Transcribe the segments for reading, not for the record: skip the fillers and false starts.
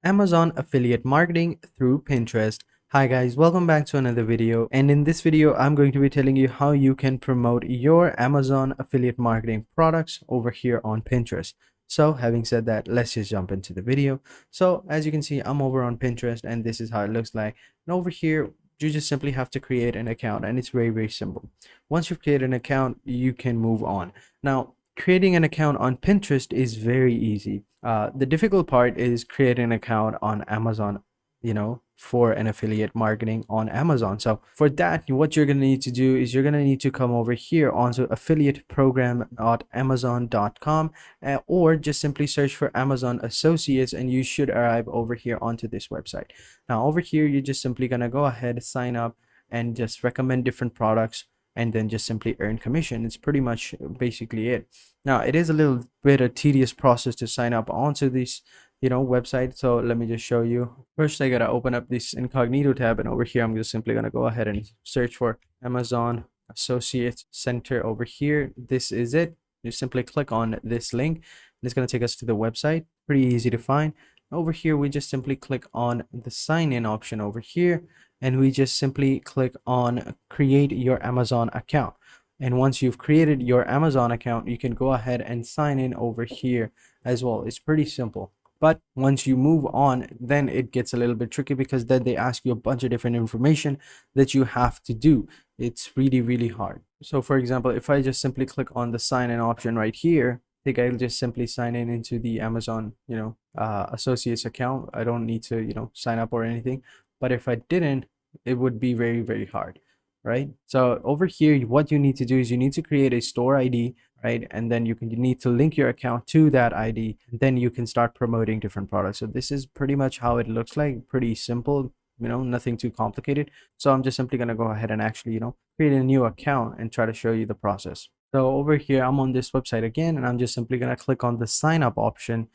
Amazon affiliate marketing through Pinterest. Hi guys, welcome back to another video, and in this video I'm going to be telling you how you can promote your Amazon affiliate marketing products over here on Pinterest. So having said that, let's just jump into the video. So as you can see, I'm over on Pinterest and this is how it looks like. And over here you just simply have to create an account, and it's very simple. Once you've created an account, you can move on. Now creating an account on Pinterest is very easy. The difficult part is creating an account on Amazon, for an affiliate marketing on Amazon. So for that, what you're going to need to do is you're going to need to come over here onto affiliateprogram.amazon.com, or just simply search for Amazon Associates and you should arrive over here onto this website. Now over here, you're just simply going to go ahead, sign up, and just recommend different products and then just simply earn commission. It's pretty much basically it. Now it is a little bit a tedious process to sign up onto this website, so let me just show you. First I gotta open up this incognito tab, and over here I'm just simply gonna go ahead and search for Amazon Associates Center over here. This is it. You simply click on this link and it's gonna take us to the website. Pretty easy to find. Over here we just simply click on the sign in option over here, and we just simply click on create your Amazon account. And once you've created your Amazon account, you can go ahead and sign in over here as well. It's pretty simple. But once you move on, then it gets a little bit tricky, because then they ask you a bunch of different information that you have to do. It's really hard. So for example, if I just simply click on the sign in option right here, I think I'll just simply sign in into the Amazon, associates account. I don't need to, sign up or anything. But if I didn't, it would be very hard, right? So over here, what you need to do is you need to create a store ID, right? And then you need to link your account to that ID, and then you can start promoting different products. So this is pretty much how it looks like. Pretty simple, nothing too complicated. So I'm just simply going to go ahead and actually, create a new account and try to show you the process. So over here, I'm on this website again, and I'm just simply going to click on the sign up option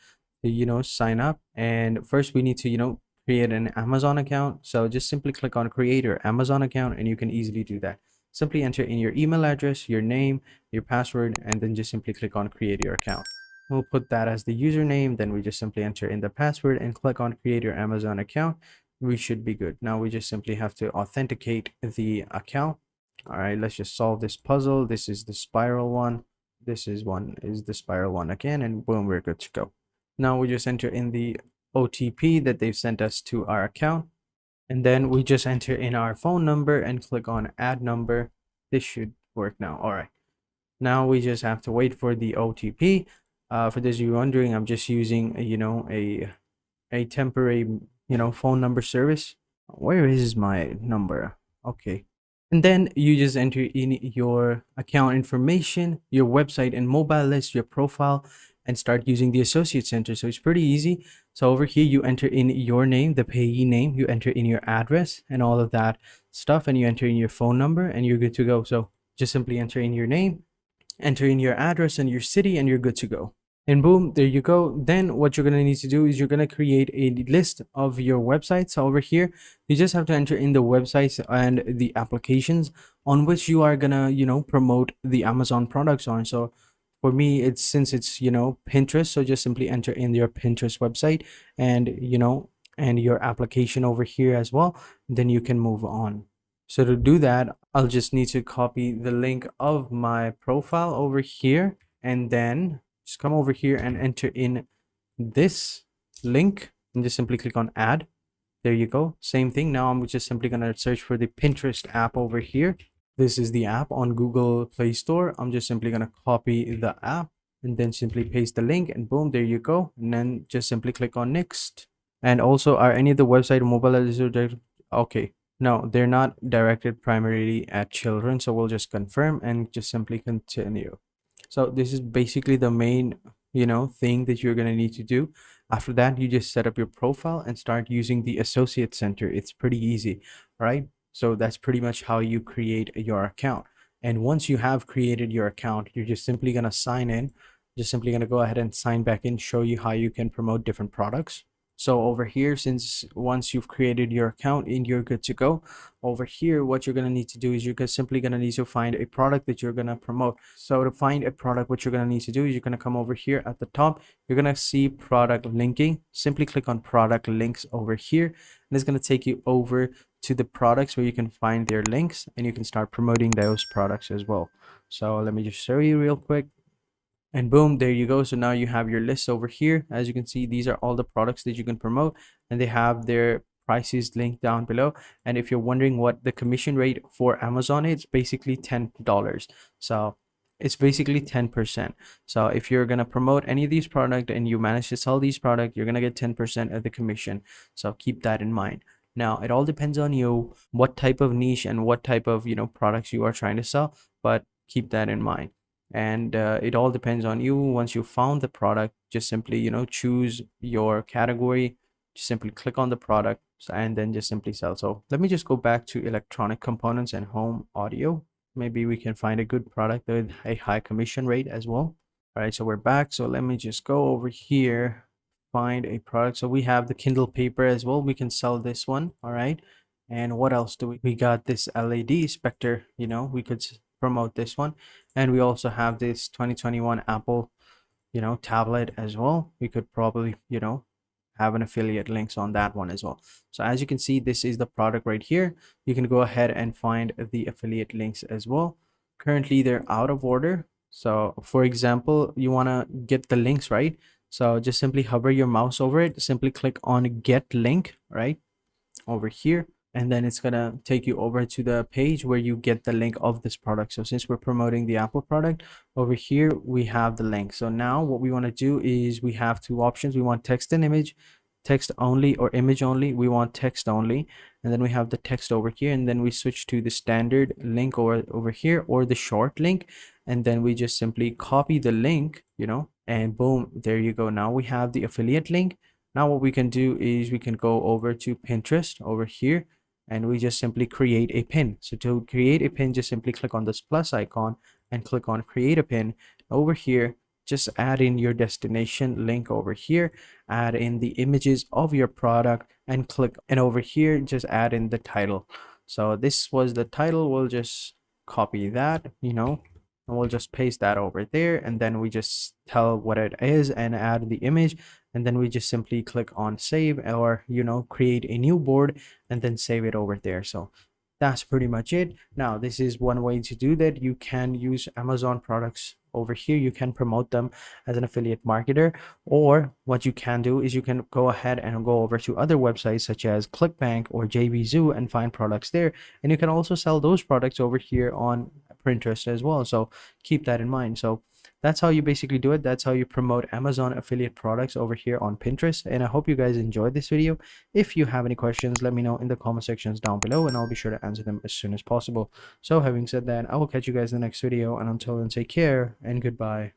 to, sign up. And first we need to, create an Amazon account. So just simply click on create your Amazon account, and you can easily do that. Simply enter in your email address, your name, your password, and then just simply click on create your account. We'll put that as the username. Then we just simply enter in the password and click on create your Amazon account. We should be good. Now we just simply have to authenticate the account. All right, let's just solve this puzzle. This is the spiral one. This is the spiral one again, and boom, we're good to go. Now we just enter in the OTP that they've sent us to our account, and then we just enter in our phone number and click on add number. This should work now. All right, now we just have to wait for the OTP. For those of you wondering, I'm just using a temporary phone number service. Where is my number? Okay. And then you just enter in your account information, your website and mobile list, your profile, and start using the associate center. So it's pretty easy. So over here, you enter in your name, the payee name, you enter in your address and all of that stuff, and you enter in your phone number, and you're good to go. So just simply enter in your name, enter in your address and your city, and you're good to go. And boom, there you go. Then what you're going to need to do is you're going to create a list of your websites. So over here, you just have to enter in the websites and the applications on which you are going to, promote the Amazon products on. So for me, since it's Pinterest, so just simply enter in your Pinterest website and and your application over here as well. Then you can move on. So to do that, I'll just need to copy the link of my profile over here, and then just come over here and enter in this link and just simply click on add. There you go. Same thing. Now I'm just simply going to search for the Pinterest app over here. This is the app on Google Play Store. I'm just simply going to copy the app and then simply paste the link, and boom, there you go. And then just simply click on next. And also, are any of the website or mobile addresses? Okay. No, they're not directed primarily at children. So we'll just confirm and just simply continue. So this is basically the main, thing that you're going to need to do. After that, you just set up your profile and start using the associate center. It's pretty easy, right? So that's pretty much how you create your account. And once you have created your account, you're just simply going to sign in. Just simply going to go ahead and sign back in, show you how you can promote different products. So over here, since once you've created your account and you're good to go, over here, what you're going to need to do is you're simply going to need to find a product that you're going to promote. So to find a product, what you're going to need to do is you're going to come over here at the top. You're going to see product linking. Simply click on product links over here, and it's going to take you over to the products where you can find their links and you can start promoting those products as well. So let me just show you real quick. And boom, there you go. So now you have your list over here. As you can see, these are all the products that you can promote, and they have their prices linked down below. And if you're wondering what the commission rate for Amazon is, it's basically $10. So it's basically 10%. So if you're going to promote any of these products and you manage to sell these products, you're going to get 10% of the commission. So keep that in mind. Now, it all depends on you, what type of niche and what type of, products you are trying to sell, but keep that in mind. And it all depends on you. Once you found the product, just simply choose your category, just simply click on the product, and then just simply sell. So let me just go back to electronic components and home audio. Maybe we can find a good product with a high commission rate as well. All right, so we're back. So let me just go over here, find a product. So we have the Kindle paper as well. We can sell this one. All right, and what else do we got? This LED Spectre, we could promote this one. And we also have this 2021 Apple tablet as well. We could probably have an affiliate links on that one as well. So as you can see, this is the product right here. You can go ahead and find the affiliate links as well. Currently they're out of order. So for example, you want to get the links, right? So just simply hover your mouse over it, simply click on get link right over here, and then it's gonna take you over to the page where you get the link of this product. So since we're promoting the Apple product, over here we have the link. So now what we want to do is we have two options. We want text and image, text only or image only. We want text only, and then we have the text over here, and then we switch to the standard link over here, or the short link, and then we just simply copy the link, and boom, there you go. Now we have the affiliate link. Now what we can do is we can go over to Pinterest over here, and we just simply create a pin. So to create a pin, just simply click on this plus icon and click on create a pin. Over here, just add in your destination link over here, add in the images of your product, and click, and over here just add in the title. So this was the title. We'll just copy that, and we'll just paste that over there, and then we just tell what it is and add the image, and then we just simply click on save, or create a new board and then save it over there. So that's pretty much it. Now this is one way to do that. You can use Amazon products over here. You can promote them as an affiliate marketer, or what you can do is you can go ahead and go over to other websites such as ClickBank or JVZoo and find products there, and you can also sell those products over here on Pinterest as well. So keep that in mind. So that's how you basically do it. That's how you promote Amazon affiliate products over here on Pinterest. And I hope you guys enjoyed this video. If you have any questions, let me know in the comment sections down below, and I'll be sure to answer them as soon as possible. So having said that, I will catch you guys in the next video, and until then, take care and goodbye.